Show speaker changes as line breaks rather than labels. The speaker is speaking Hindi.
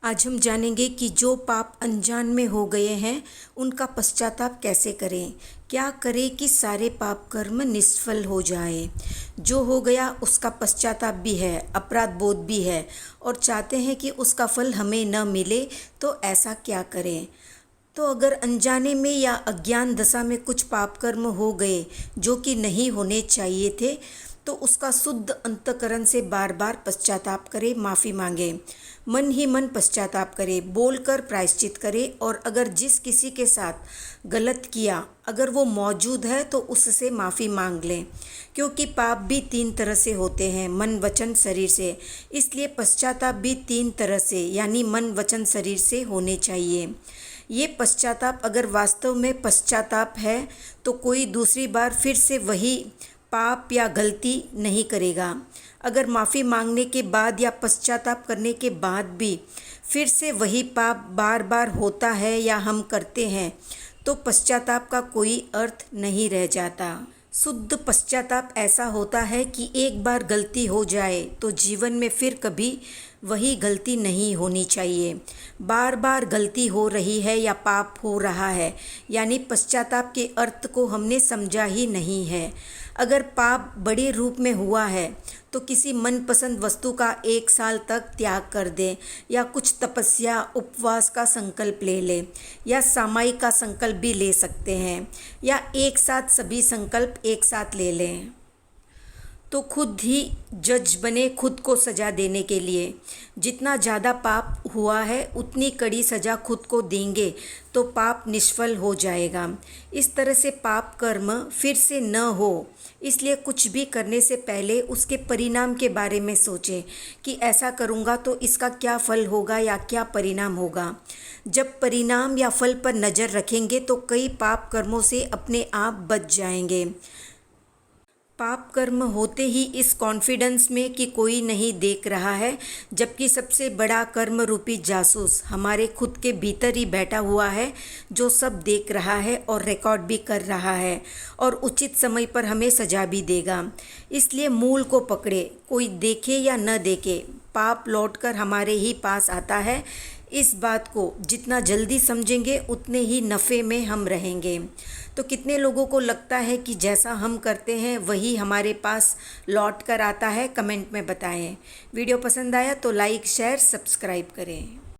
आज हम जानेंगे कि जो पाप अनजान में हो गए हैं उनका पश्चाताप कैसे करें। क्या करें कि सारे पाप कर्म निष्फल हो जाए। जो हो गया उसका पश्चाताप भी है, अपराध बोध भी है और चाहते हैं कि उसका फल हमें न मिले, तो ऐसा क्या करें। तो अगर अनजाने में या अज्ञान दशा में कुछ पाप कर्म हो गए जो कि नहीं होने चाहिए थे, तो उसका शुद्ध अंतकरण से बार बार पश्चाताप करे, माफ़ी मांगे, मन ही मन पश्चाताप करे, बोलकर प्रायश्चित करे। और अगर जिस किसी के साथ गलत किया अगर वो मौजूद है तो उससे माफ़ी मांग लें, क्योंकि पाप भी 3 तरह से होते हैं, मन वचन शरीर से। इसलिए पश्चाताप भी 3 तरह से यानी मन वचन शरीर से होने चाहिए। ये पश्चाताप अगर वास्तव में पश्चाताप है तो कोई दूसरी बार फिर से वही पाप या गलती नहीं करेगा। अगर माफ़ी मांगने के बाद या पश्चाताप करने के बाद भी फिर से वही पाप बार बार होता है या हम करते हैं, तो पश्चाताप का कोई अर्थ नहीं रह जाता। शुद्ध पश्चाताप ऐसा होता है कि एक बार गलती हो जाए तो जीवन में फिर कभी वही गलती नहीं होनी चाहिए। बार बार गलती हो रही है या पाप हो रहा है, यानी पश्चाताप के अर्थ को हमने समझा ही नहीं है। अगर पाप बड़े रूप में हुआ है तो किसी मनपसंद वस्तु का 1 साल तक त्याग कर दें, या कुछ तपस्या उपवास का संकल्प ले लें, या सामायिक का संकल्प भी ले सकते हैं, या एक साथ सभी संकल्प एक साथ ले लें। तो खुद ही जज बने खुद को सज़ा देने के लिए। जितना ज़्यादा पाप हुआ है उतनी कड़ी सज़ा खुद को देंगे तो पाप निष्फल हो जाएगा। इस तरह से पाप कर्म फिर से न हो, इसलिए कुछ भी करने से पहले उसके परिणाम के बारे में सोचें कि ऐसा करूँगा तो इसका क्या फल होगा या क्या परिणाम होगा। जब परिणाम या फल पर नज़र रखेंगे तो कई पाप कर्मों से अपने आप बच जाएंगे। पाप कर्म होते ही इस कॉन्फिडेंस में कि कोई नहीं देख रहा है, जबकि सबसे बड़ा कर्म रूपी जासूस हमारे खुद के भीतर ही बैठा हुआ है, जो सब देख रहा है और रिकॉर्ड भी कर रहा है और उचित समय पर हमें सजा भी देगा। इसलिए मूल को पकड़े, कोई देखे या न देखे, पाप लौटकर हमारे ही पास आता है। इस बात को जितना जल्दी समझेंगे उतने ही नफ़े में हम रहेंगे। तो कितने लोगों को लगता है कि जैसा हम करते हैं वही हमारे पास लौट कर आता है, कमेंट में बताएं। वीडियो पसंद आया तो लाइक शेयर सब्सक्राइब करें।